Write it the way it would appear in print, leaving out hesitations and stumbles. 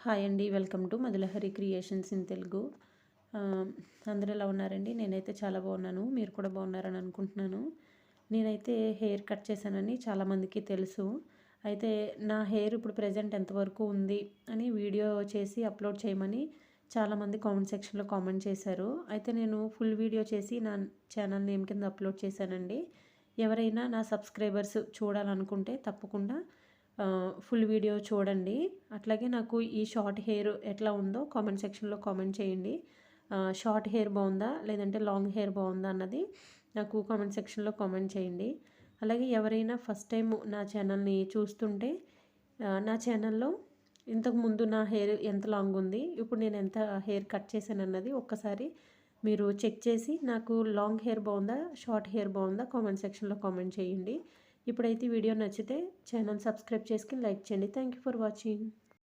Hi అండి, welcome to Madhulahari creations in Telugu. అందరూ ఎలా ఉన్నారండి? నేనైతే చాలా బాగున్నాను. మీరు కూడా బాగున్నారని అనుకుంటున్నాను. నేనైతే హెయిర్ కట్ చేశానని చాలామందికి తెలుసు. అయితే నా హెయిర్ ఇప్పుడు ప్రజెంట్ ఎంతవరకు ఉంది అని వీడియో చేసి అప్లోడ్ చేయమని చాలామంది కామెంట్ సెక్షన్లో కామెంట్ చేశారు. అయితే నేను ఫుల్ వీడియో చేసి నా ఛానల్ నేమ్ కింద అప్లోడ్ చేశానండి. ఎవరైనా నా సబ్స్క్రైబర్స్ చూడాలనుకుంటే తప్పకుండా ఫుల్ వీడియో చూడండి. అట్లాగే నాకు ఈ షార్ట్ హెయిర్ ఎట్లా ఉందో కామెంట్ సెక్షన్లో కామెంట్ చేయండి. షార్ట్ హెయిర్ బాగుందా లేదంటే లాంగ్ హెయిర్ బాగుందా అన్నది నాకు కామెంట్ సెక్షన్లో కామెంట్ చేయండి. అలాగే ఎవరైనా ఫస్ట్ టైం నా ఛానల్ని చూస్తుంటే నా ఛానల్లో ఇంతకుముందు నా హెయిర్ ఎంత లాంగ్ ఉంది, ఇప్పుడు నేను ఎంత హెయిర్ కట్ చేశాను అన్నది ఒక్కసారి మీరు చెక్ చేసి నాకు లాంగ్ హెయిర్ బాగుందా షార్ట్ హెయిర్ బాగుందా కామెంట్ సెక్షన్లో కామెంట్ చేయండి. ఇప్పుడైతే వీడియో నచ్చితే ఛానల్ సబ్స్క్రైబ్ చేసుకుని లైక్ చేయండి. Thank you for watching.